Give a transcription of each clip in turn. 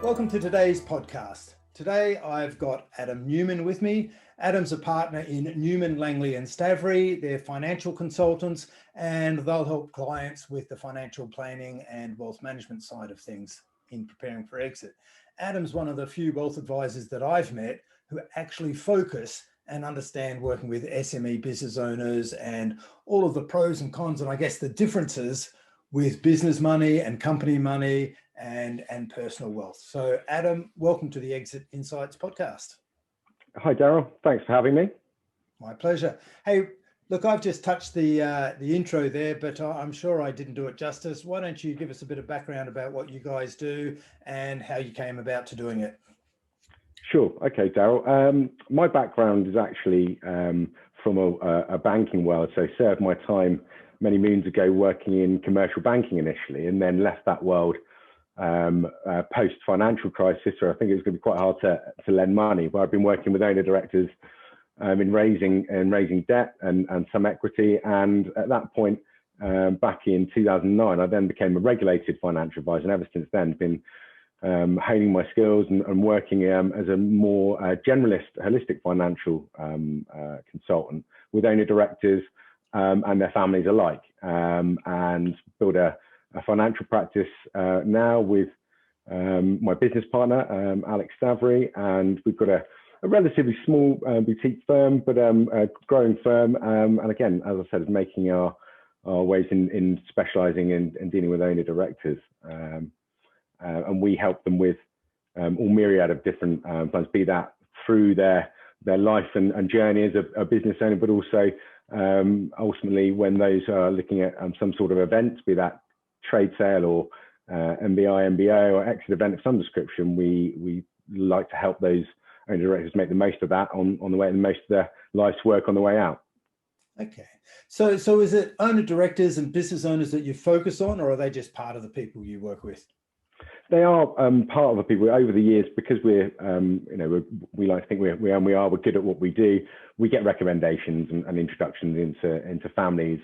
Welcome to today's podcast. Today I've got Adam Newman with me. Adam's a partner in Newman, Langley and Stavri. They're financial consultants and they'll help clients with the financial planning and wealth management side of things in preparing for exit. Adam's one of the few wealth advisors that I've met who actually focus and understand working with SME business owners and all of the pros and cons and I guess the differences with business money and company money and personal wealth. So Adam, welcome to the Exit Insights podcast. Hi, Daryl. Thanks for having me. My pleasure. Hey, look, I've just touched the intro there, but I'm sure I didn't do it justice. Why don't you give us a bit of background about what you guys do and how you came about to doing it? Sure. Okay, Daryl. My background is actually from a banking world. So I served my time many moons ago working in commercial banking initially, and then left that world post-financial crisis, where I think it was going to be quite hard to lend money. But I've been working with owner directors in raising debt and some equity. And at that point, back in 2009, I then became a regulated financial advisor, and ever since then been honing my skills and working as a more generalist, holistic financial consultant with owner directors and their families alike, and build a financial practice now with my business partner, Alex Stavri, and we've got a relatively small boutique firm, but a growing firm. And again, as I said, is making our ways in specialising in dealing with owner directors. And we help them with all myriad of different plans, be that through their life and journey as a business owner, but also ultimately when those are looking at some sort of event, be that trade sale or MBI, MBO or exit event of some description, we like to help those owner directors make the most of that on the way, and most of their life's work on the way out. Okay. So is it owner directors and business owners that you focus on, or are they just part of the people you work with? They are part of the people. Over the years, because we like to think we're good at what we do. We get recommendations and introductions into families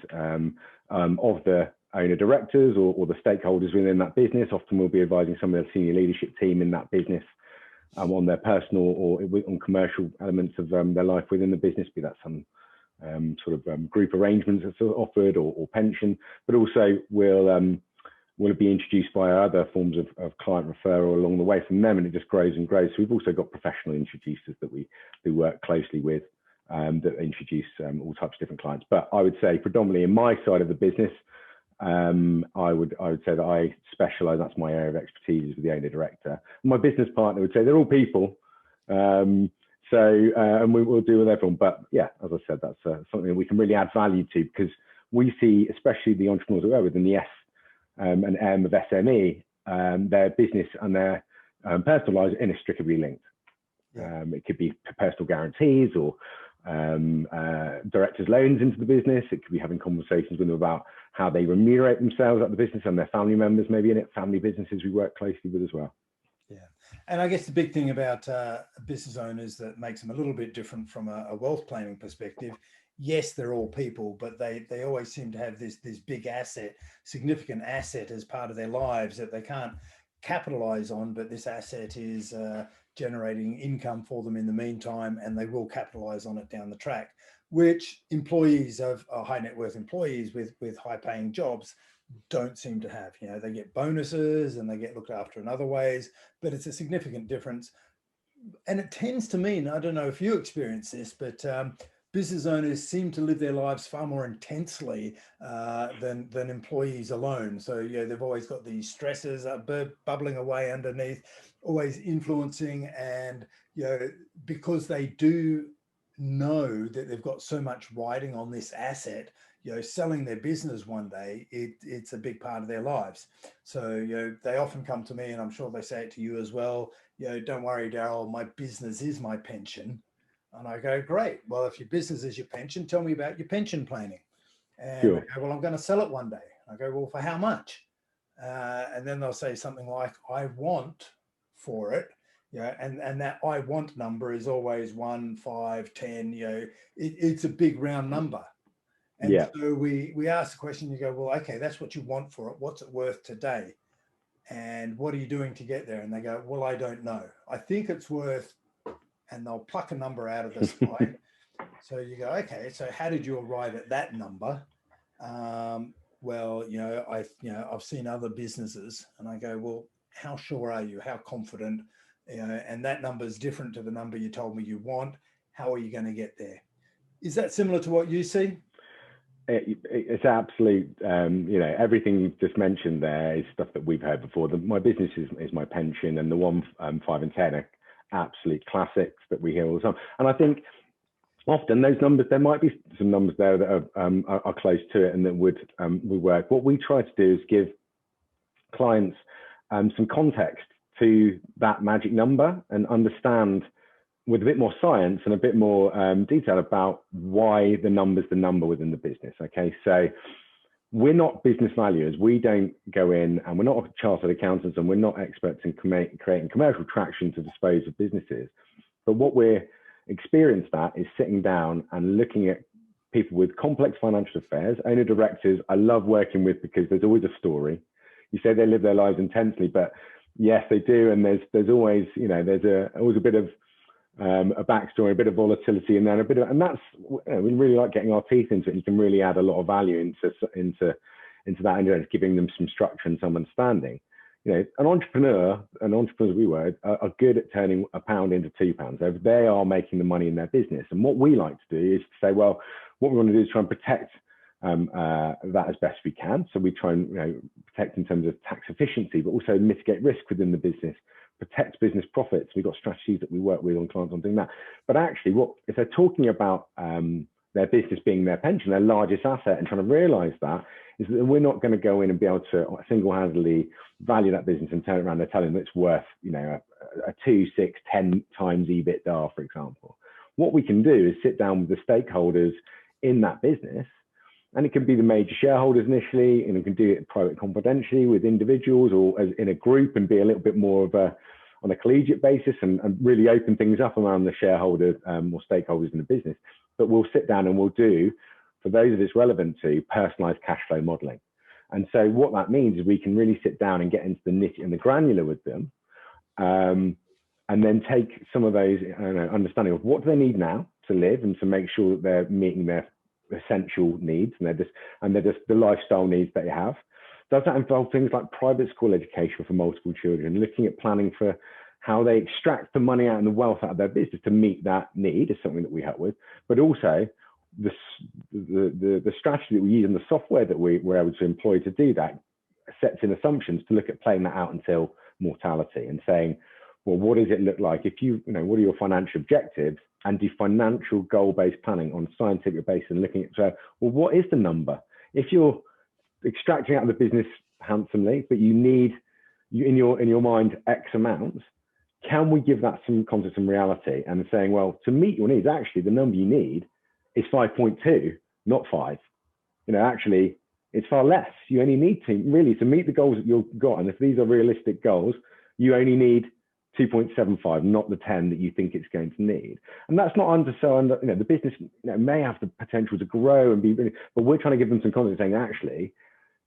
of the owner directors or the stakeholders within that business. Often we'll be advising some of the senior leadership team in that business on their personal or on commercial elements of their life within the business, be that some sort of group arrangements that's offered or pension, but also will be introduced by other forms of client referral along the way from them, and it just grows and grows. So we've also got professional introducers that we work closely with that introduce all types of different clients. But I would say predominantly in my side of the business, I would say that I specialise. That's my area of expertise, is with the owner director. And my business partner would say they're all people. And we will deal with everyone. But yeah, as I said, that's something that we can really add value to, because we see, especially the entrepreneurs that we're within the S and M of SME, their business and their personal lives are inextricably linked. It could be personal guarantees or directors' loans into the business. It could be having conversations with them about how they remunerate themselves at the business and their family members maybe in it. Family businesses we work closely with as well. Yeah. And I guess the big thing about business owners that makes them a little bit different from a wealth planning perspective, yes, they're all people, but they always seem to have this big asset, significant asset as part of their lives that they can't capitalize on, but this asset is generating income for them in the meantime, and they will capitalize on it down the track, which employees of high net worth employees with high paying jobs don't seem to have. You know, they get bonuses and they get looked after in other ways, but it's a significant difference. And it tends to mean, I don't know if you experience this, but business owners seem to live their lives far more intensely than employees alone. So, you know, they've always got these stresses bubbling away underneath, always influencing. And, you know, because they do know that they've got so much riding on this asset, you know, selling their business one day, it's a big part of their lives. So, you know, they often come to me, and I'm sure they say it to you as well, you know, don't worry, Daryl, my business is my pension. And I go, great. Well, if your business is your pension, tell me about your pension planning. And Sure. They go, well, I'm going to sell it one day. I go, well, for how much? And then they'll say something like, I want for it. Yeah, and that I want number is always 1, 5, 10. You know, it's a big round number. And Yeah. so we ask the question, you go, well, okay, that's what you want for it. What's it worth today? And what are you doing to get there? And they go, well, I don't know. I think it's worth, and they'll pluck a number out of the sky. So you go, okay, so how did you arrive at that number? Well, I've seen other businesses, and I go, well, how sure are you? How confident? And that number is different to the number you told me you want. How are you going to get there? Is that similar to what you see? It's absolute, everything you've just mentioned there is stuff that we've heard before. My business is my pension, and the 1, 5 and 10 are absolute classics that we hear all the time. And I think often those numbers, there might be some numbers there that are close to it and that would work. What we try to do is give clients some context to that magic number and understand with a bit more science and a bit more detail about why the number's the number within the business. Okay, so we're not business valuers. We don't go in, and we're not chartered accountants, and we're not experts in creating commercial traction to dispose of businesses. But what we're experienced at is sitting down and looking at people with complex financial affairs, owner directors. I love working with, because there's always a story. You say they live their lives intensely, but yes, they do. And there's always, there's always a bit of a backstory, a bit of volatility, and then and that's, we really like getting our teeth into it. And you can really add a lot of value into that, and giving them some structure and some understanding. An entrepreneurs we were are good at turning a pound into £2. They are making the money in their business. And what we like to do is to say, well, what we want to do is try and protect that as best we can. So we try and protect in terms of tax efficiency, but also mitigate risk within the business, protect business profits. We've got strategies that we work with on clients on doing that. But actually, if they're talking about their business being their pension, their largest asset, and trying to realize that, is that we're not going to go in and be able to single-handedly value that business and turn it around and tell them it's worth, a 2, 6, 10 times EBITDA, for example. What we can do is sit down with the stakeholders in that business, and it can be the major shareholders initially, and we can do it private confidentially with individuals or as in a group, and be a little bit more of on a collegiate basis, and really open things up around the shareholders or stakeholders in the business. But we'll sit down and we'll do, for those that it's relevant to, personalized cash flow modeling. And so what that means is we can really sit down and get into the nitty and the granular with them, and then take some of those understanding of what do they need now to live and to make sure that they're meeting their essential needs, and they're just the lifestyle needs that you have. Does that involve things like private school education for multiple children, looking at planning for how they extract the money out and the wealth out of their business to meet that need, is something that we help with. But also the strategy that we use and the software that we're able to employ to do that sets in assumptions to look at playing that out until mortality, and saying, well, what does it look like if what are your financial objectives, and do financial goal-based planning on a scientific basis, and looking at, well, what is the number? If you're extracting out of the business handsomely, but you need, in your mind, X amounts, can we give that some context and reality, and saying, well, to meet your needs, actually, the number you need is 5.2, not 5. Actually, it's far less. You only need to meet the goals that you've got. And if these are realistic goals, you only need 2.75, not the 10 that you think it's going to need. And that's not the business may have the potential to grow and be really, but we're trying to give them some context saying, actually,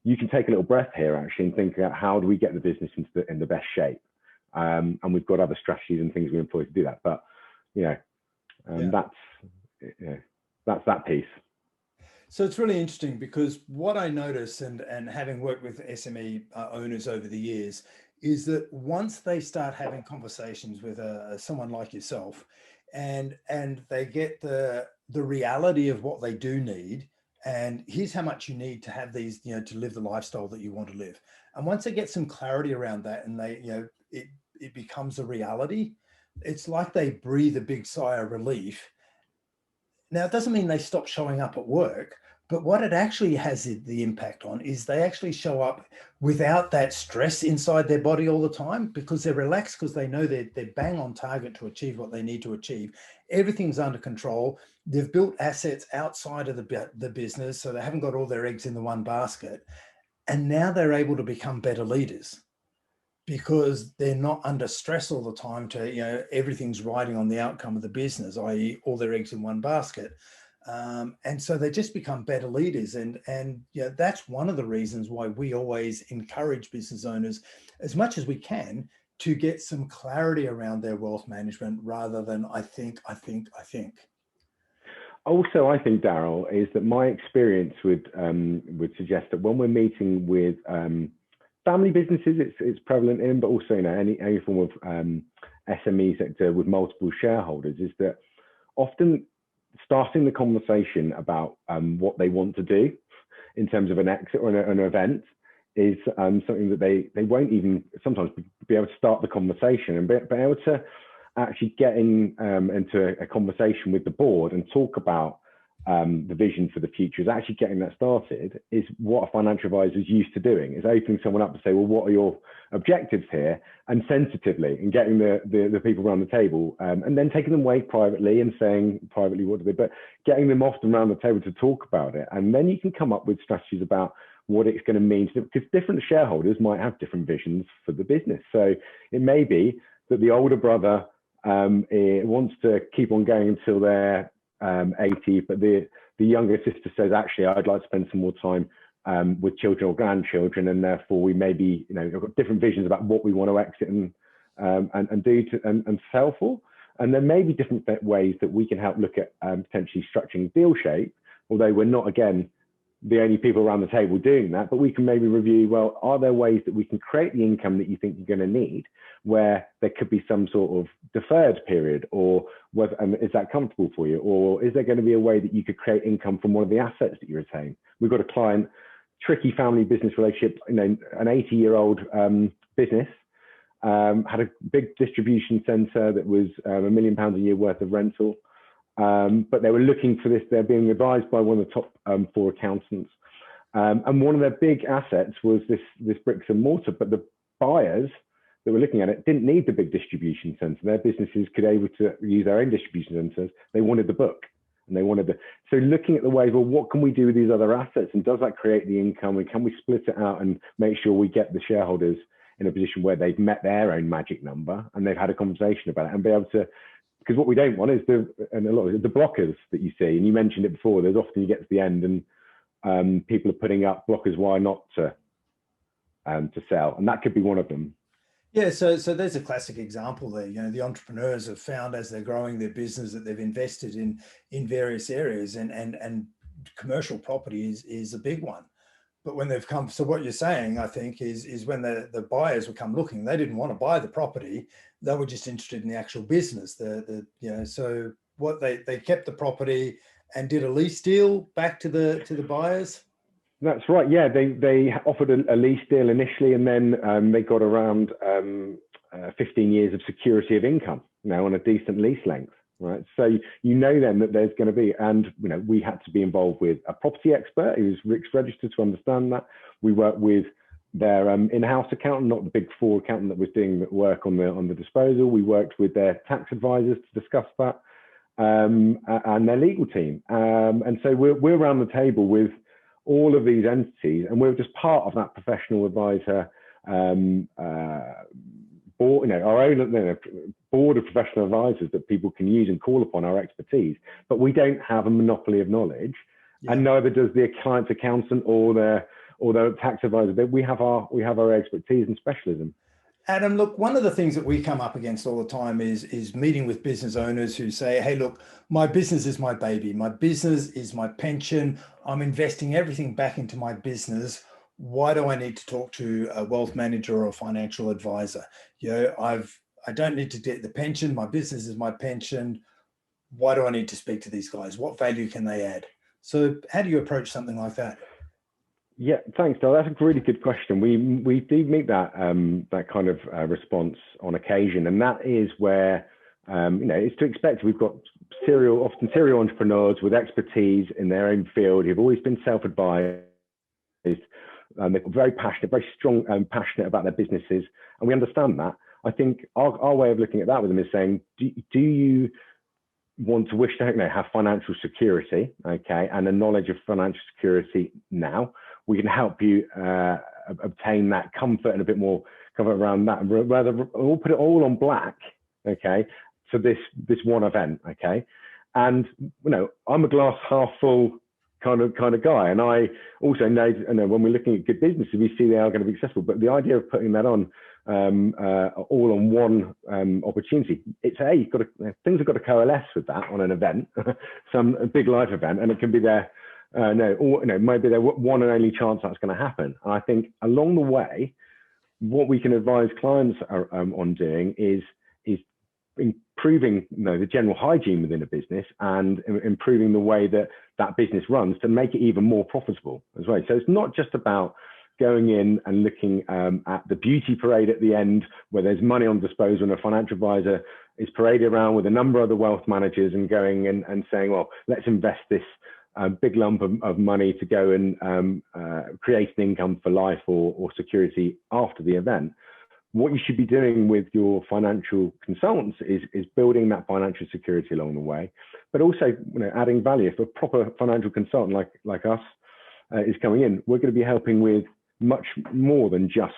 you can take a little breath here, actually, and think about how do we get the business in the best shape. And we've got other strategies and things we employ to do that. But, that's that piece. So it's really interesting, because what I notice, and having worked with SME owners over the years, is that once they start having conversations with someone like yourself, and they get the reality of what they do need, and here's how much you need to have these, to live the lifestyle that you want to live. And once they get some clarity around that, and they, it becomes a reality, it's like they breathe a big sigh of relief. Now, it doesn't mean they stop showing up at work, but what it actually has the impact on is they actually show up without that stress inside their body all the time, because they're relaxed, because they know they're bang on target to achieve what they need to achieve. Everything's under control. They've built assets outside of the business, so they haven't got all their eggs in the one basket. And now they're able to become better leaders, because they're not under stress all the time to, everything's riding on the outcome of the business, i.e. all their eggs in one basket. And so they just become better leaders. And that's one of the reasons why we always encourage business owners as much as we can to get some clarity around their wealth management rather than I think. Also, I think, Daryl, is that my experience would suggest that when we're meeting with family businesses, it's prevalent in, but also any form of SME sector with multiple shareholders, is that often starting the conversation about what they want to do in terms of an exit or an event is something that they won't even sometimes be able to start the conversation, and be able to actually get into a conversation with the board and talk about the vision for the future, is actually getting that started, is what a financial advisor is used to doing, is opening someone up to say, well, what are your objectives here? And sensitively, and getting the people around the table, and then taking them away privately and saying privately, what do they, but getting them often around the table to talk about it. And then you can come up with strategies about what it's going to mean, because different shareholders might have different visions for the business. So it may be that the older brother wants to keep on going until they're 80, but the younger sister says, actually, I'd like to spend some more time with children or grandchildren, and therefore we maybe, we've got different visions about what we want to exit and do and sell for. And there may be different ways that we can help look at potentially structuring deal shape, although we're not, again, the only people around the table doing that, but we can maybe review, well, are there ways that we can create the income that you think you're going to need, where there could be some sort of deferred period, or whether, is that comfortable for you? Or is there going to be a way that you could create income from one of the assets that you retain? We've got a client, tricky family business relationship, an 80-year-old business, had a big distribution center that was £1 million a year worth of rental. But they were looking for this, they're being advised by one of the top 4 accountants. And one of their big assets was this bricks and mortar, but the buyers that were looking at it didn't need the big distribution center. Their businesses could able to use their own distribution centers. They wanted the book, and they wanted so looking at the way, well, what can we do with these other assets? And does that create the income? And can we split it out and make sure we get the shareholders in a position where they've met their own magic number and they've had a conversation about it, and be able to, because what we don't want is the blockers that you see, and you mentioned it before, there's often you get to the end and people are putting up blockers why not to sell, and that could be one of them. Yeah, so there's a classic example there. The entrepreneurs have found as they're growing their business that they've invested in various areas, and commercial property is a big one. But when they've come, so what you're saying, I think, is when the buyers would come looking, they didn't want to buy the property, they were just interested in the actual business. So what they kept the property and did a lease deal back to the buyers. That's right. Yeah, they offered a lease deal initially, and then they got around 15 years of security of income now on a decent lease length. Right, so then that there's going to be, and we had to be involved with a property expert who's RICS registered to understand that. We worked with their in-house accountant, not the big 4 accountant that was doing the work on the disposal. We worked with their tax advisors to discuss that, and their legal team. And so we're around the table with all of these entities, and we're just part of that professional advisor board, our own board of professional advisors that people can use and call upon our expertise. But we don't have a monopoly of knowledge, and neither does the client's accountant or their tax advisor. We have our expertise and specialism. Adam, look, one of the things that we come up against all the time is meeting with business owners who say, hey, look, my business is my baby. My business is my pension. I'm investing everything back into my business. Why do I need to talk to a wealth manager or a financial advisor? I don't need to get the pension. My business is my pension. Why do I need to speak to these guys? What value can they add? So how do you approach something like that? Yeah, thanks, Dale. That's a really good question. We do meet that kind of response on occasion, and that is where it's to expect. We've got often serial entrepreneurs with expertise in their own field who've always been self-advised. They're very passionate, very strong and passionate about their businesses, and we understand that. I think our way of looking at that with them is saying, do you want to wish to have financial security, okay, and a knowledge of financial security now? We can help you obtain that comfort and a bit more comfort around that, and rather we'll put it all on black, okay, for this one event, okay. And I'm a glass half full kind of guy, and I also know, when we're looking at good businesses, we see they are going to be successful. But the idea of putting that on all on one opportunity, it's things have got to coalesce with that on an event, some big life event, and it can be their maybe their one and only chance that's going to happen. And I think along the way, what we can advise clients on doing is improving the general hygiene within a business and improving the way that business runs to make it even more profitable as well. So it's not just about going in and looking at the beauty parade at the end where there's money on disposal and a financial advisor is paraded around with a number of the wealth managers and going in and saying, well, let's invest this big lump of money to go and create an income for life or security after the event. What you should be doing with your financial consultants is building that financial security along the way, but also adding value. If a proper financial consultant like us is coming in, we're going to be helping with much more than just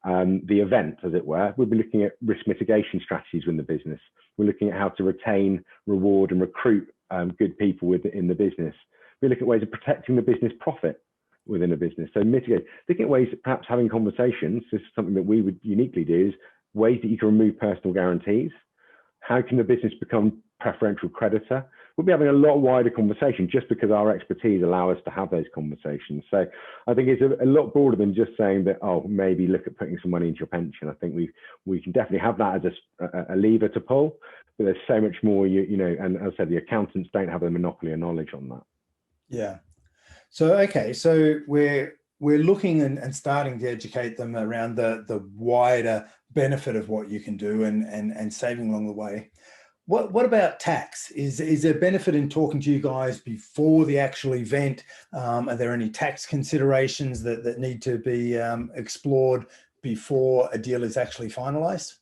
the event, as it were. We'll be looking at risk mitigation strategies within the business. We're looking at how to retain, reward, and recruit good people within the business. We look at ways of protecting the business profit within a business. So mitigate, looking at ways that perhaps having conversations, this is something that we would uniquely do, is ways that you can remove personal guarantees. How can the business become preferential creditor? We'll be having a lot wider conversation just because our expertise allow us to have those conversations. So I think it's a lot broader than just saying that, oh, maybe look at putting some money into your pension. I think we can definitely have that as a lever to pull, but there's so much more, and as I said, the accountants don't have a monopoly of knowledge on that. Yeah. So, okay. So we're looking and starting to educate them around the wider benefit of what you can do and saving along the way. What about tax? Is there benefit in talking to you guys before the actual event? Are there any tax considerations that need to be explored before a deal is actually finalized?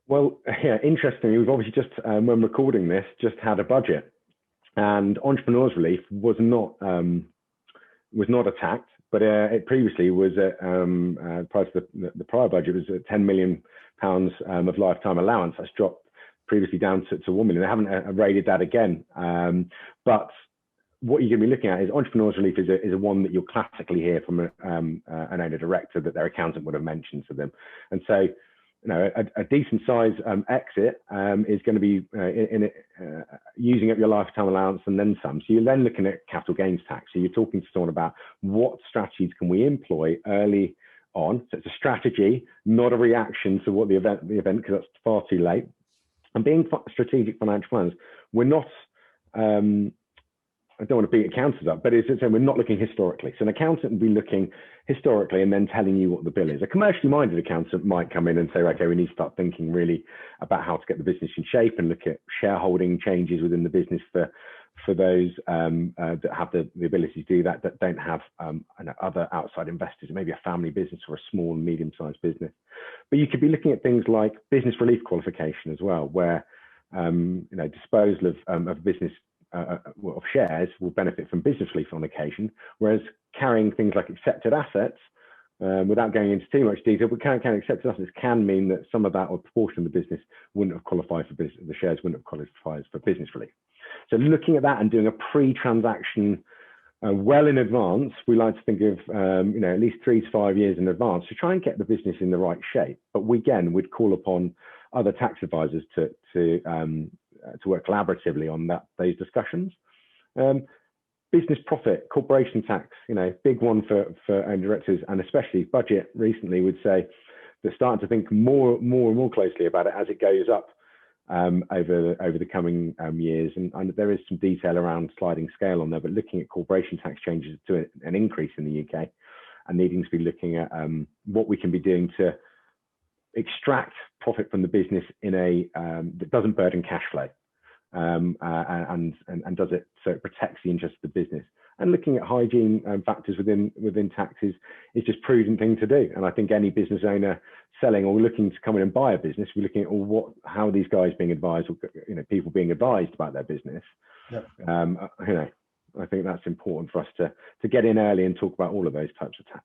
Well, yeah, interestingly, we've obviously just, when recording this, just had a budget, and Entrepreneurs Relief was not attacked, but it previously was at prior to the prior budget was at £10 million of lifetime allowance. That's dropped previously down to £1 million. They haven't raided that again. But what you're going to be looking at is Entrepreneurs Relief is a one that you'll classically hear from an owner director that their accountant would have mentioned to them. And so, a decent size exit is going to be using up your lifetime allowance and then some. So you're then looking at capital gains tax. So you're talking to someone about what strategies can we employ early on. So it's a strategy, not a reaction to what the event, because that's far too late. And being strategic financial plans, we're not, I don't want to beat accountants up, but it's saying we're not looking historically. So an accountant will be looking historically and then telling you what the bill is. A commercially minded accountant might come in and say, okay, we need to start thinking really about how to get the business in shape and look at shareholding changes within the business for those that have the ability to do that don't have other outside investors, maybe a family business or a small and medium-sized business. But you could be looking at things like business relief qualification as well, where disposal of business of shares will benefit from business relief on occasion, whereas carrying things like accepted assets, without going into too much detail, but carrying accepted assets can mean that some of that or proportion of the business wouldn't have qualified for business, the shares wouldn't have qualified for business relief. So looking at that and doing a pre-transaction well in advance, we like to think of at least 3 to 5 years in advance to try and get the business in the right shape. But we'd call upon other tax advisors to work collaboratively on those discussions. Business profit, corporation tax, big one for directors, and especially budget recently would say they're starting to think more and more closely about it as it goes up over the coming years. And there is some detail around sliding scale on there, but looking at corporation tax changes to an increase in the UK and needing to be looking at what we can be doing to extract profit from the business in that doesn't burden cash flow and does it so it protects the interest of the business. And looking at hygiene factors within taxes is just prudent thing to do. And I think any business owner selling or looking to come in and buy a business, we're looking at how are these guys being advised, or people being advised about their business. Yep. I think that's important for us to get in early and talk about all of those types of tax.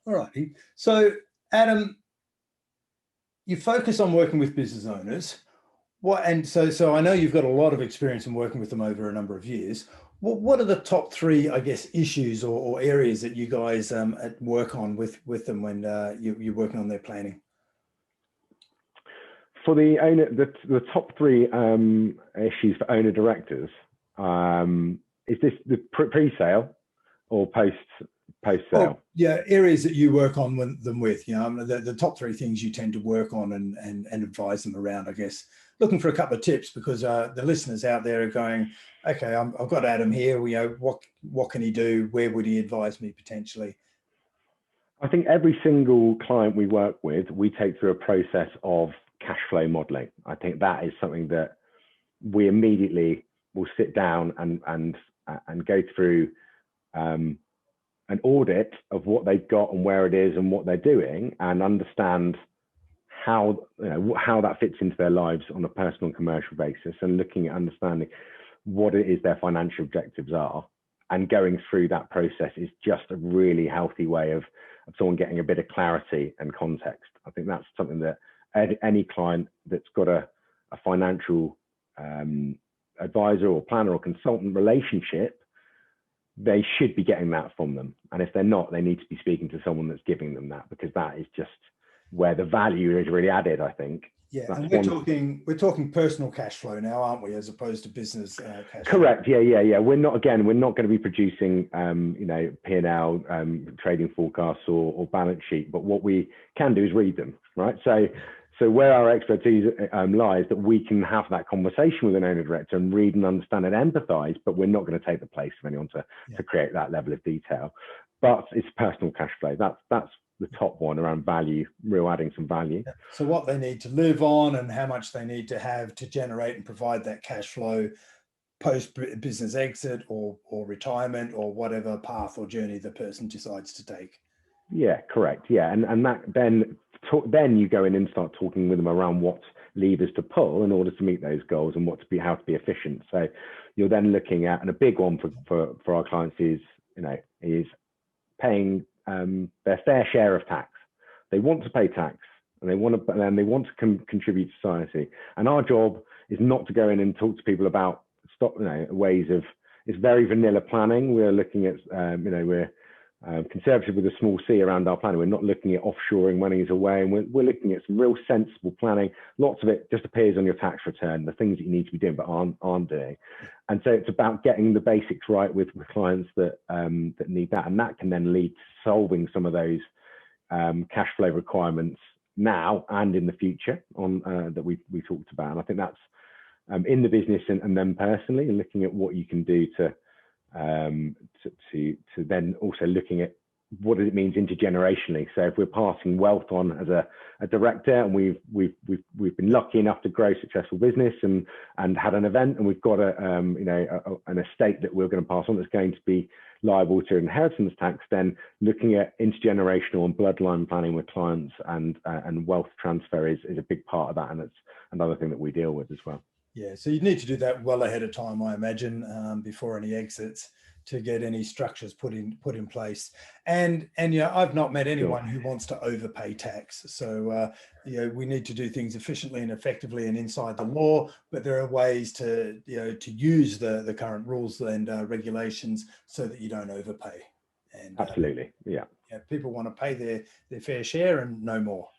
All righty. So Adam, you focus on working with business owners. And so I know you've got a lot of experience in working with them over a number of years. What are the top three, I guess, issues or areas that you guys work on with them when you're working on their planning? For the owner, the top three issues for owner directors, is this the pre-sale or post-sale? Well, yeah, areas that you work on them with, the top three things you tend to work on and advise them around, I guess. Looking for a couple of tips because the listeners out there are going, okay, I've got Adam here. What can he do? Where would he advise me potentially? I think every single client we work with, we take through a process of cash flow modeling. I think that is something that we immediately will sit down and go through an audit of what they've got and where it is and what they're doing, and understand how that fits into their lives on a personal and commercial basis, and looking at understanding what it is their financial objectives are. And going through that process is just a really healthy way of someone getting a bit of clarity and context. I think that's something that any client that's got a financial advisor or planner or consultant relationship, they should be getting that from them. And if they're not, they need to be speaking to someone that's giving them that, because that is just where the value is really added, I think. Yeah, and we're talking personal cash flow now, aren't we, as opposed to business cash flow? Correct. Yeah. We're not going to be producing P&L, trading forecasts or balance sheet, but what we can do is read them, right? So where our expertise lies, that we can have that conversation with an owner director and read and understand and empathize, but we're not going to take the place of anyone to create that level of detail. But it's personal cash flow. That's the top one around value, real adding some value. Yeah. So what they need to live on and how much they need to have to generate and provide that cash flow post business exit or retirement or whatever path or journey the person decides to take. Yeah, correct. Yeah, and that then you go in and start talking with them around what levers to pull in order to meet those goals and how to be efficient. So you're then looking at, and a big one for our clients is paying their fair share of tax. They want to pay tax, and they want to contribute to society. And our job is not to go in and talk to people about ways of, it's very vanilla planning. We're looking at we're conservative with a small c around our planning. We're not looking at offshoring monies away, and we're looking at some real sensible planning. Lots of it just appears on your tax return, the things that you need to be doing but aren't doing. And so it's about getting the basics right with clients that need that, and that can then lead to solving some of those cash flow requirements now and in the future that we talked about. And I think that's in the business and then personally, and looking at what you can do to then also looking at what it means intergenerationally. So if we're passing wealth on as a director, and we've been lucky enough to grow successful business and had an event, and we've got an estate that we're going to pass on that's going to be liable to inheritance tax, then looking at intergenerational and bloodline planning with clients and wealth transfer is a big part of that, and it's another thing that we deal with as well. Yeah, so you need to do that well ahead of time, I imagine, before any exits, to get any structures put in place. And I've not met anyone who wants to overpay tax. So we need to do things efficiently and effectively and inside the law. But there are ways to use the current rules and regulations so that you don't overpay. And absolutely, yeah. People want to pay their fair share and no more.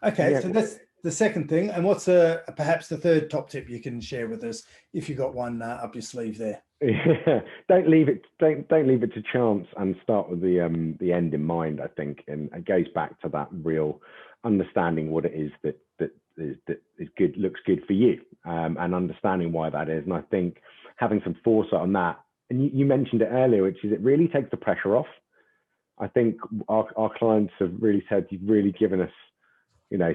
Okay, so that's the second thing. And what's perhaps the third top tip you can share with us if you've got one up your sleeve there? Yeah, don't leave it to chance, and start with the end in mind, I think. And it goes back to that real understanding what it is that is good, looks good for you, and understanding why that is. And I think having some foresight on that, and you mentioned it earlier, which is it really takes the pressure off. I think our clients have really said, you've really given us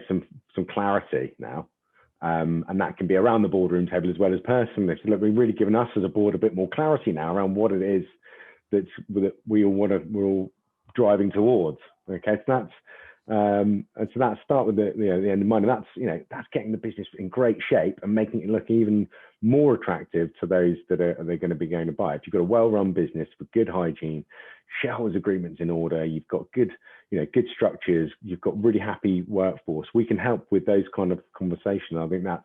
some clarity now, and that can be around the boardroom table as well as personally. So look, we've really given us as a board a bit more clarity now around what it is that we're all driving towards. Okay, so that's start with the end in mind, and that's getting the business in great shape and making it look even more attractive to those that are going to be going to buy. If you've got a well-run business with good hygiene, shareholders agreements in order, you've got good structures, you've got really happy workforce, we can help with those kind of conversations. I think that's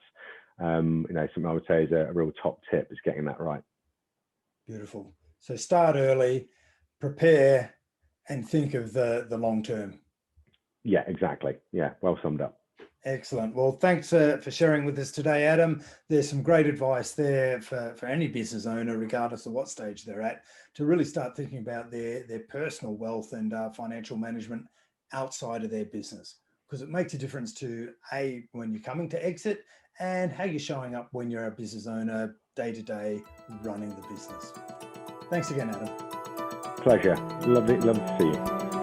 Something I would say is a real top tip is getting that right. Beautiful. So start early, prepare, and think of the long term. Yeah, exactly. Yeah, well summed up. Excellent. Well, thanks for sharing with us today, Adam. There's some great advice there for any business owner, regardless of what stage they're at, to really start thinking about their personal wealth and financial management outside of their business, because it makes a difference to when you're coming to exit and how you're showing up when you're a business owner day to day running the business. Thanks again, Adam. Pleasure. Love to see you.